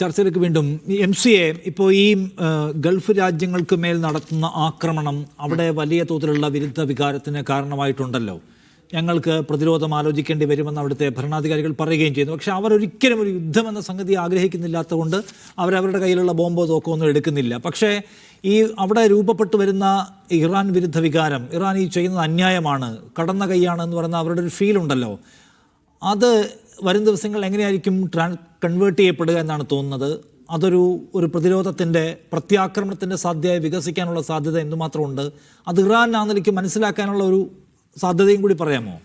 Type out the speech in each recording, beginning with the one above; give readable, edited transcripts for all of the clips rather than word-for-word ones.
ചർച്ചയിലേക്ക് വീണ്ടും MCA ഇപ്പോൾ ഈ ഗൾഫ് രാജ്യങ്ങൾക്ക് മേൽ നടത്തുന്ന ആക്രമണം അവിടെ വലിയ തോതിലുള്ള വിരുദ്ധ വികാരത്തിന് കാരണമായിട്ടുണ്ടല്ലോ. ഞങ്ങൾക്ക് പ്രതിരോധം ആലോചിക്കേണ്ടി വരുമെന്ന് അവിടുത്തെ ഭരണാധികാരികൾ പറയുകയും ചെയ്യുന്നു. പക്ഷേ അവർ ഒരിക്കലും ഒരു യുദ്ധമെന്ന സംഗതി ആഗ്രഹിക്കുന്നില്ലാത്തതുകൊണ്ട് അവരവരുടെ കയ്യിലുള്ള ബോംബോ തോക്കോ ഒന്നും എടുക്കുന്നില്ല. പക്ഷേ ഈ അവിടെ രൂപപ്പെട്ടു വരുന്ന ഇറാൻ വിരുദ്ധ വികാരം, ഇറാൻ ഈ ചെയ്യുന്നത് അന്യായമാണ്, കടന്ന കൈയാണ് എന്ന് പറയുന്ന അവരുടെ ഒരു ഫീൽ ഉണ്ടല്ലോ, അത് വരും ദിവസങ്ങൾ എങ്ങനെയായിരിക്കും കൺവേർട്ട് ചെയ്യപ്പെടുക എന്നാണ് തോന്നുന്നത്? ഒരു പ്രതിരോധത്തിൻ്റെ പ്രത്യാക്രമണത്തിൻ്റെ സാധ്യതയായി വികസിക്കാനുള്ള സാധ്യത എന്തുമാത്രമുണ്ട്? അത് ഇറാൻ ആ നിലയ്ക്ക് മനസ്സിലാക്കാനുള്ള ഒരു സാധ്യതയും കൂടി പറയാമോ?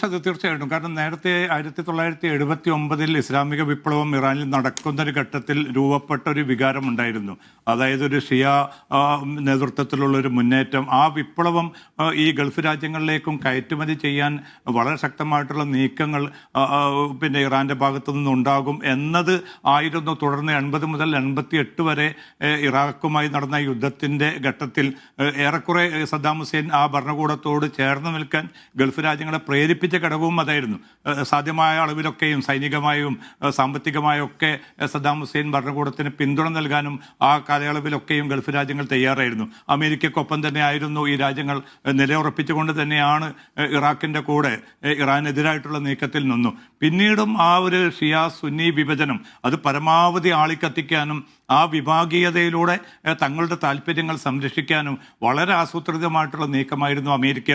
അത് തീർച്ചയായിട്ടും. കാരണം നേരത്തെ 1979 ഇസ്ലാമിക വിപ്ലവം ഇറാനിൽ നടക്കുന്നൊരു ഘട്ടത്തിൽ രൂപപ്പെട്ട ഒരു വികാരമുണ്ടായിരുന്നു. അതായത് ഒരു ഷിയ നേതൃത്വത്തിലുള്ള ഒരു മുന്നേറ്റം. ആ വിപ്ലവം ഈ ഗൾഫ് രാജ്യങ്ങളിലേക്കും കയറ്റുമതി ചെയ്യാൻ വളരെ ശക്തമായിട്ടുള്ള നീക്കങ്ങൾ പിന്നെ ഇറാൻ്റെ ഭാഗത്തു നിന്നുണ്ടാകും എന്നത് ആയിരുന്നു. തുടർന്ന് 80 മുതൽ 88 വരെ ഇറാഖുമായി നടന്ന യുദ്ധത്തിൻ്റെ ഘട്ടത്തിൽ ഏറെക്കുറെ സദ്ദാം ഹുസൈൻ ആ ഭരണകൂടത്തോട് ചേർന്ന് നിൽക്കാൻ ഗൾഫ് രാജ്യങ്ങളെ പ്രേരിപ്പിച്ച ഘടകവും അതായിരുന്നു. സാധ്യമായ അളവിലൊക്കെയും സൈനികമായും സാമ്പത്തികമായും ഒക്കെ സദ്ദാം ഹുസൈൻ ഭരണകൂടത്തിന് പിന്തുണ നൽകാനും ആ കാലയളവിലൊക്കെയും ഗൾഫ് രാജ്യങ്ങൾ തയ്യാറായിരുന്നു. അമേരിക്കക്കൊപ്പം തന്നെ ആയിരുന്നു ഈ രാജ്യങ്ങൾ നിലയുറപ്പിച്ചുകൊണ്ട് തന്നെയാണ് ഇറാഖിൻ്റെ കൂടെ ഇറാനെതിരായിട്ടുള്ള നീക്കത്തിൽ നിന്നു. പിന്നീടും ആ ഒരു ഷിയ സുന്നി വിഭജനം അത് പരമാവധി ആളിക്കത്തിക്കാനും ആ വിഭാഗീയതയിലൂടെ തങ്ങളുടെ താല്പര്യങ്ങൾ സംരക്ഷിക്കാനും വളരെ ആസൂത്രിതമായിട്ടുള്ള നീക്കമായിരുന്നു അമേരിക്ക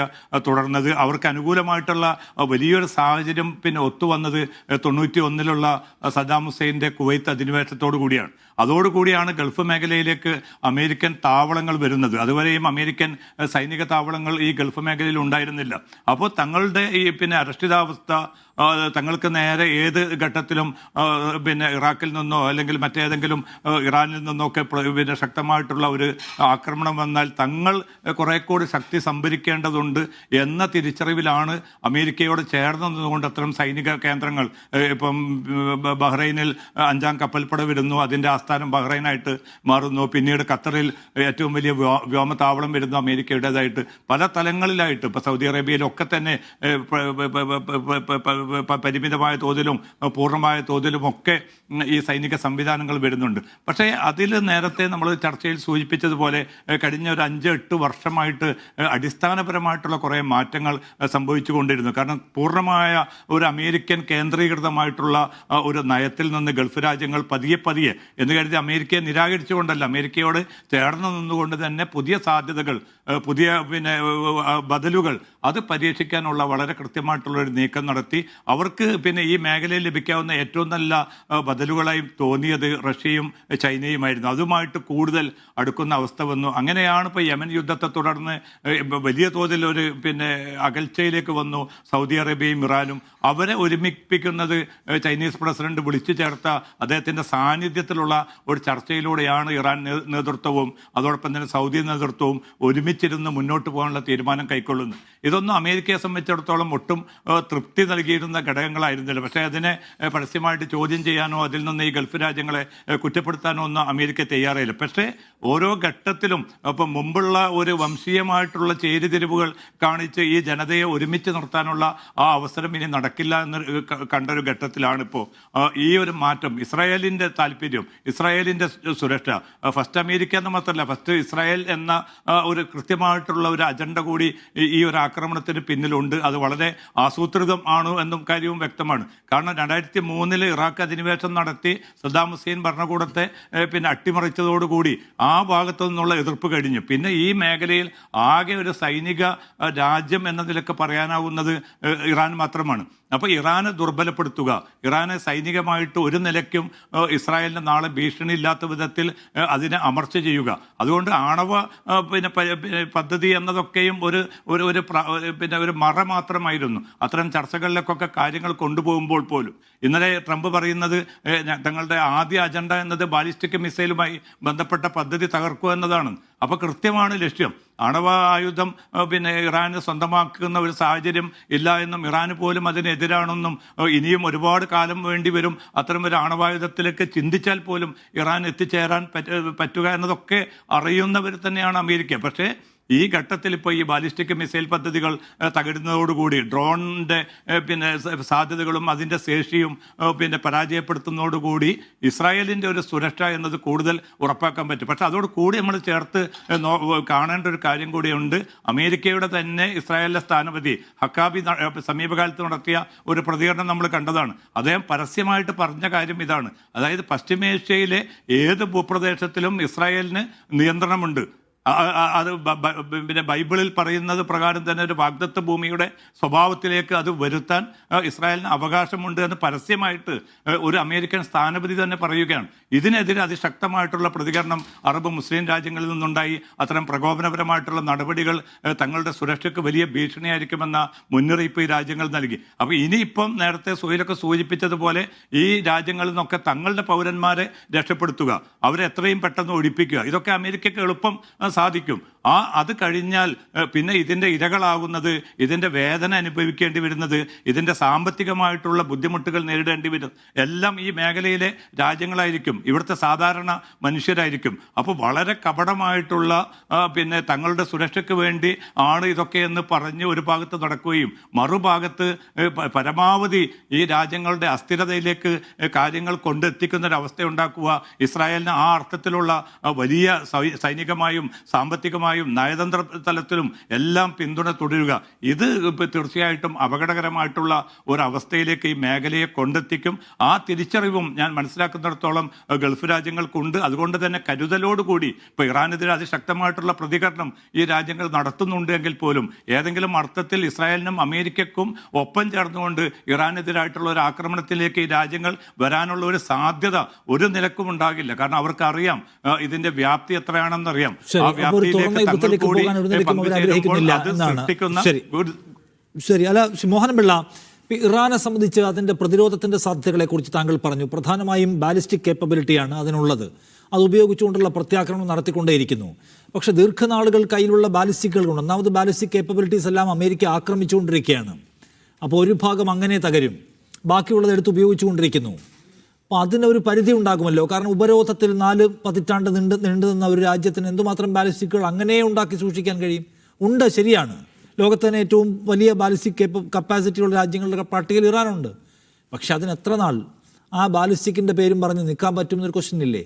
തുടർന്നത്. അവർക്ക് അനുകൂലമായിട്ടുള്ള വലിയൊരു സാഹചര്യം പിന്നെ ഒത്തുവന്നത് 91-ലുള്ള സദ്ദാം ഹുസൈൻ്റെ കുവൈത്ത് അധിനിവേശത്തോടു കൂടിയാണ്. അതോടുകൂടിയാണ് ഗൾഫ് മേഖലയിലേക്ക് അമേരിക്കൻ താവളങ്ങൾ വരുന്നത്. അതുവരെയും അമേരിക്കൻ സൈനിക താവളങ്ങൾ ഈ ഗൾഫ് മേഖലയിൽ ഉണ്ടായിരുന്നില്ല. അപ്പോൾ തങ്ങളുടെ ഈ പിന്നെ അരക്ഷിതാവസ്ഥ തങ്ങൾക്ക് നേരെ ഏത് ഘട്ടത്തിലും പിന്നെ ഇറാഖിൽ നിന്നോ അല്ലെങ്കിൽ മറ്റേതെങ്കിലും ഇറാനിൽ നിന്നൊക്കെ പിന്നെ ശക്തമായിട്ടുള്ള ഒരു ആക്രമണം വന്നാൽ തങ്ങൾ കുറെ കൂടി ശക്തി സംഭരിക്കേണ്ടതുണ്ട് എന്ന തിരിച്ചറിവിലാണ് അമേരിക്കയോട് ചേർന്ന് നിന്നുകൊണ്ട് അത്തരം സൈനിക കേന്ദ്രങ്ങൾ ഇപ്പം ബഹ്റൈനിൽ 5-ാം കപ്പൽപ്പട വരുന്നു, അതിൻ്റെ ആസ്ഥാനം ബഹ്റൈനായിട്ട് മാറുന്നു. പിന്നീട് ഖത്തറിൽ ഏറ്റവും വലിയ വ്യോമതാവളം വരുന്നു അമേരിക്കയുടേതായിട്ട്. പല തലങ്ങളിലായിട്ട് ഇപ്പോൾ സൗദി അറേബ്യയിലൊക്കെ തന്നെ പരിമിതമായ തോതിലും പൂർണ്ണമായ തോതിലും ഒക്കെ ഈ സൈനിക സംവിധാനങ്ങൾ വരുന്നുണ്ട്. പക്ഷേ അതിൽ നേരത്തെ നമ്മൾ ചർച്ചയിൽ സൂചിപ്പിച്ചതുപോലെ കഴിഞ്ഞ ഒരു 5-8 വർഷമായിട്ട് അടിസ്ഥാനപരമായിട്ടുള്ള കുറേ മാറ്റങ്ങൾ സംഭവിച്ചു കൊണ്ടിരുന്നു. കാരണം പൂർണ്ണമായ ഒരു അമേരിക്കൻ കേന്ദ്രീകൃതമായിട്ടുള്ള ഒരു നയത്തിൽ നിന്ന് ഗൾഫ് രാജ്യങ്ങൾ പതിയെ എന്ന് കരുതി അമേരിക്കയെ നിരാകരിച്ചുകൊണ്ടല്ല, അമേരിക്കയോട് ചേർന്ന് നിന്നുകൊണ്ട് തന്നെ പുതിയ സാധ്യതകൾ, പുതിയ പിന്നെ ബദലുകൾ അത് പരീക്ഷിക്കാനുള്ള വളരെ കൃത്യമായിട്ടുള്ള ഒരു നീക്കം നടത്തി. അവർക്ക് പിന്നെ ഈ മേഖലയിൽ ലഭിക്കാവുന്ന ഏറ്റവും നല്ല ബദലുകളായി തോന്നിയത് റഷ്യയും ചൈനയുമായിരുന്നു. അതുമായിട്ട് കൂടുതൽ അടുക്കുന്ന അവസ്ഥ വന്നു. അങ്ങനെയാണ് ഇപ്പോൾ യമൻ യുദ്ധത്തെ തുടർന്ന് വലിയ തോതിൽ ഒരു പിന്നെ അകൽച്ചയിലേക്ക് വന്നു സൗദി അറേബ്യയും ഇറാനും. അവരെ ഒരുമിപ്പിക്കുന്നത് ചൈനീസ് പ്രസിഡന്റ് വിളിച്ചു ചേർത്ത അദ്ദേഹത്തിൻ്റെ സാന്നിധ്യത്തിലുള്ള ഒരു ചർച്ചയിലൂടെയാണ് ഇറാൻ നേതൃത്വവും അതോടൊപ്പം തന്നെ സൗദി നേതൃത്വവും ഒരുമിച്ചിരുന്ന് മുന്നോട്ട് പോകാനുള്ള തീരുമാനം കൈക്കൊള്ളുന്നത്. ഇതൊന്നും അമേരിക്കയെ സംബന്ധിച്ചിടത്തോളം ഒട്ടും തൃപ്തി നൽകിയിരുന്ന ഘടകങ്ങളായിരുന്നില്ല. പക്ഷേ അതിനെ പരസ്യമായിട്ട് ചോദ്യം ചെയ്യാനോ അതിൽ നിന്ന് ഈ ഗൾഫ് രാജ്യങ്ങളെ കുറ്റപ്പെടുത്താനോ ഒന്നും അമേരിക്ക തയ്യാറായില്ല. പക്ഷേ ഓരോ ഘട്ടത്തിലും ഇപ്പം മുമ്പുള്ള ഒരു വംശീയമായിട്ടുള്ള ചേരിതിരിവുകൾ കാണിച്ച് ഈ ജനതയെ ഒരുമിച്ച് നിർത്താനുള്ള ആ അവസരം ഇനി നടക്കില്ല എന്ന് കണ്ടൊരു ഘട്ടത്തിലാണിപ്പോൾ ഈ ഒരു മാറ്റം. ഇസ്രായേലിൻ്റെ താല്പര്യം, ഇസ്രായേലിൻ്റെ സുരക്ഷ, ഫസ്റ്റ് അമേരിക്ക എന്ന് മാത്രമല്ല ഫസ്റ്റ് ഇസ്രായേൽ എന്ന ഒരു കൃത്യമായിട്ടുള്ള ഒരു അജണ്ട കൂടി ഈ ഒരു ആക്രമണത്തിന് പിന്നിലുണ്ട്. അത് വളരെ ആസൂത്രിതം ആണ് എന്നും കാര്യവും വ്യക്തമാണ്. കാരണം 2003 ഇറാഖ് അധിനിവേശം നടത്തി സദ്ദാം ഹുസൈൻ ഭരണകൂടത്തെ പിന്നെ അട്ടിമറിച്ചതോടുകൂടി ആ ഭാഗത്തു നിന്നുള്ള എതിർപ്പ് കഴിഞ്ഞു. പിന്നെ ഈ മേഖലയിൽ ആകെ ഒരു സൈനിക രാജ്യം എന്ന നിലക്ക് പറയാനാവുന്നത് ഇറാൻ മാത്രമാണ്. അപ്പോൾ ഇറാനെ ദുർബലപ്പെടുത്തുക, ഇറാനെ സൈനികമായിട്ട് ഒരു നിലയ്ക്കും ഇസ്രായേലിന് നാളെ ഭീഷണി ഇല്ലാത്ത വിധത്തിൽ അതിനെ അമർച്ച ചെയ്യുക. അതുകൊണ്ട് ആണവ പിന്നെ പദ്ധതി എന്നതൊക്കെയും ഒരു മറ മാത്രമായിരുന്നു അത്തരം ചർച്ചകളിലേക്കൊക്കെ കാര്യങ്ങൾ കൊണ്ടുപോകുമ്പോൾ പോലും. ഇന്നലെ ട്രംപ് പറയുന്നത് തങ്ങളുടെ ആദ്യ അജണ്ട എന്നത് ബാലിസ്റ്റിക് മിസൈലുമായി ബന്ധപ്പെട്ട പദ്ധതി തകർക്കുക എന്നതാണ്. അപ്പോൾ കൃത്യമാണ് ലക്ഷ്യം. ആണവ ആയുധം പിന്നെ ഇറാന് സ്വന്തമാക്കുന്ന ഒരു സാഹചര്യം ഇല്ല എന്നും ഇറാന് പോലും അതിനെതിരാണെന്നും ഇനിയും ഒരുപാട് കാലം വേണ്ടി വരും അത്തരം ഒരു ആണവായുധത്തിലേക്ക് ചിന്തിച്ചാൽ പോലും ഇറാൻ എത്തിച്ചേരാൻ പറ്റുക എന്നതൊക്കെ അറിയുന്നവർ തന്നെയാണ് അമേരിക്ക. പക്ഷേ ഈ ഘട്ടത്തിൽ ഇപ്പോൾ ഈ ബാലിസ്റ്റിക് മിസൈൽ പദ്ധതികൾ തകരുന്നതോടുകൂടി ഡ്രോണിൻ്റെ പിന്നെ സാധ്യതകളും അതിൻ്റെ ശേഷിയും പിന്നെ പരാജയപ്പെടുത്തുന്നതോടുകൂടി ഇസ്രായേലിൻ്റെ ഒരു സുരക്ഷ എന്നത് കൂടുതൽ ഉറപ്പാക്കാൻ പറ്റും. പക്ഷെ അതോട് കൂടി നമ്മൾ ചേർത്ത് കാണേണ്ട ഒരു കാര്യം കൂടിയുണ്ട്. അമേരിക്കയുടെ തന്നെ ഇസ്രായേലിലെ സ്ഥാനപതി ഹക്കാബി സമീപകാലത്ത് നടത്തിയ ഒരു പ്രതികരണം നമ്മൾ കണ്ടതാണ്. അദ്ദേഹം പരസ്യമായിട്ട് പറഞ്ഞ കാര്യം ഇതാണ്, അതായത് പശ്ചിമേഷ്യയിലെ ഏത് ഭൂപ്രദേശത്തിലും ഇസ്രായേലിന് നിയന്ത്രണമുണ്ട്. അത് പിന്നെ ബൈബിളിൽ പറയുന്നത് പ്രകാരം തന്നെ ഒരു വാഗ്ദത്ത ഭൂമിയുടെ സ്വഭാവത്തിലേക്ക് അത് വരുത്താൻ ഇസ്രായേലിന് അവകാശമുണ്ട് എന്ന് പരസ്യമായിട്ട് ഒരു അമേരിക്കൻ സ്ഥാനപതി തന്നെ പറയുകയാണ്. ഇതിനെതിരെ അതിശക്തമായിട്ടുള്ള പ്രതികരണം അറബ് മുസ്ലിം രാജ്യങ്ങളിൽ നിന്നുണ്ടായി. അത്തരം പ്രകോപനപരമായിട്ടുള്ള നടപടികൾ തങ്ങളുടെ സുരക്ഷയ്ക്ക് വലിയ ഭീഷണിയായിരിക്കുമെന്ന മുന്നറിയിപ്പ് ഈ രാജ്യങ്ങൾ നൽകി. അപ്പോൾ ഇനിയിപ്പം നേരത്തെ സുഹൈലൊക്കെ സൂചിപ്പിച്ചതുപോലെ ഈ രാജ്യങ്ങളിൽ നിന്നൊക്കെ തങ്ങളുടെ പൗരന്മാരെ രക്ഷപ്പെടുത്തുക, അവരെ എത്രയും പെട്ടെന്ന് ഒഴിപ്പിക്കുക, ഇതൊക്കെ അമേരിക്കയ്ക്ക് എളുപ്പം സാധിക്കും. അത് കഴിഞ്ഞാൽ പിന്നെ ഇതിൻ്റെ ഇരകളാകുന്നത്, ഇതിൻ്റെ വേദന അനുഭവിക്കേണ്ടി വരുന്നത്, ഇതിൻ്റെ സാമ്പത്തികമായിട്ടുള്ള ബുദ്ധിമുട്ടുകൾ നേരിടേണ്ടി വരുന്നത് എല്ലാം ഈ മേഖലയിലെ രാജ്യങ്ങളായിരിക്കും, ഇവിടുത്തെ സാധാരണ മനുഷ്യരായിരിക്കും. അപ്പോൾ വളരെ കപടമായിട്ടുള്ള പിന്നെ തങ്ങളുടെ സുരക്ഷയ്ക്ക് വേണ്ടി ആണ് ഇതൊക്കെയെന്ന് പറഞ്ഞ് ഒരു ഭാഗത്ത് നടക്കുകയും മറുഭാഗത്ത് പരമാവധി ഈ രാജ്യങ്ങളുടെ അസ്ഥിരതയിലേക്ക് കാര്യങ്ങൾ കൊണ്ടെത്തിക്കുന്നൊരവസ്ഥ ഉണ്ടാക്കുക, ഇസ്രായേലിന് ആ അർത്ഥത്തിലുള്ള വലിയ സൈനികമായും സാമ്പത്തികമായും നയതന്ത്ര തലത്തിലും എല്ലാം പിന്തുണ തുടരുക, ഇത് തീർച്ചയായിട്ടും അപകടകരമായിട്ടുള്ള ഒരവസ്ഥയിലേക്ക് ഈ മേഖലയെ കൊണ്ടെത്തിക്കും. ആ തിരിച്ചറിവും ഞാൻ മനസ്സിലാക്കുന്നിടത്തോളം ഗൾഫ് രാജ്യങ്ങൾക്കുണ്ട്. അതുകൊണ്ട് തന്നെ കരുതലോടുകൂടി ഇപ്പോൾ ഇറാനെതിരെ അതിശക്തമായിട്ടുള്ള പ്രതികരണം ഈ രാജ്യങ്ങൾ നടത്തുന്നുണ്ട് എങ്കിൽ പോലും ഏതെങ്കിലും അർത്ഥത്തിൽ ഇസ്രായേലിനും അമേരിക്കക്കും ഒപ്പം ചേർന്നുകൊണ്ട് ഇറാനെതിരായിട്ടുള്ള ഒരു ആക്രമണത്തിലേക്ക് ഈ രാജ്യങ്ങൾ വരാനുള്ള ഒരു സാധ്യത ഒരു നിലക്കും ഉണ്ടാകില്ല. കാരണം അവർക്കറിയാം ഇതിന്റെ വ്യാപ്തി എത്രയാണെന്നറിയാം. ആ വ്യാപ്തിയിലേക്ക് ശരി. അല്ല, മോഹനപിള്ള, ഇറാനെ സംബന്ധിച്ച് അതിൻ്റെ പ്രതിരോധത്തിൻ്റെ സാധ്യതകളെ കുറിച്ച് താങ്കൾ പറഞ്ഞു. പ്രധാനമായും ബാലിസ്റ്റിക് കേപ്പബിലിറ്റിയാണ് അതിനുള്ളത്. അത് ഉപയോഗിച്ചുകൊണ്ടുള്ള പ്രത്യാക്രമണം നടത്തിക്കൊണ്ടേയിരിക്കുന്നു. പക്ഷേ ദീർഘനാളുകൾ കയ്യിലുള്ള ബാലിസ്റ്റിക്കുകൾ കൊണ്ട്, ഒന്നാമത് ബാലിസ്റ്റിക് കേപ്പബിലിറ്റീസ് എല്ലാം അമേരിക്ക ആക്രമിച്ചുകൊണ്ടിരിക്കുകയാണ്. അപ്പോൾ ഒരു ഭാഗം അങ്ങനെ തകരും, ബാക്കിയുള്ളത് എടുത്ത് ഉപയോഗിച്ചുകൊണ്ടിരിക്കുന്നു. അപ്പോൾ അതിനൊരു പരിധി ഉണ്ടാകുമല്ലോ. കാരണം ഉപരോധത്തിൽ 4 പതിറ്റാണ്ട് നീണ്ടു നിന്ന ഒരു രാജ്യത്തിന് എന്തുമാത്രം ബാലിസ്റ്റിക്കുകൾ അങ്ങനെ ഉണ്ടാക്കി സൂക്ഷിക്കാൻ കഴിയും? ഉണ്ട്, ശരിയാണ്. ലോകത്ത് തന്നെ ഏറ്റവും വലിയ ബാലിസ്റ്റിക് കപ്പാസിറ്റിയുള്ള രാജ്യങ്ങളുടെ പട്ടികയിൽ ഇറാനുണ്ട്. പക്ഷെ അതിന് എത്ര നാൾ ആ ബാലിസ്റ്റിക്കിൻ്റെ പേരും പറഞ്ഞ് നിൽക്കാൻ പറ്റുമെന്നൊരു ക്വസ്റ്റ്യൻ ഇല്ലേ?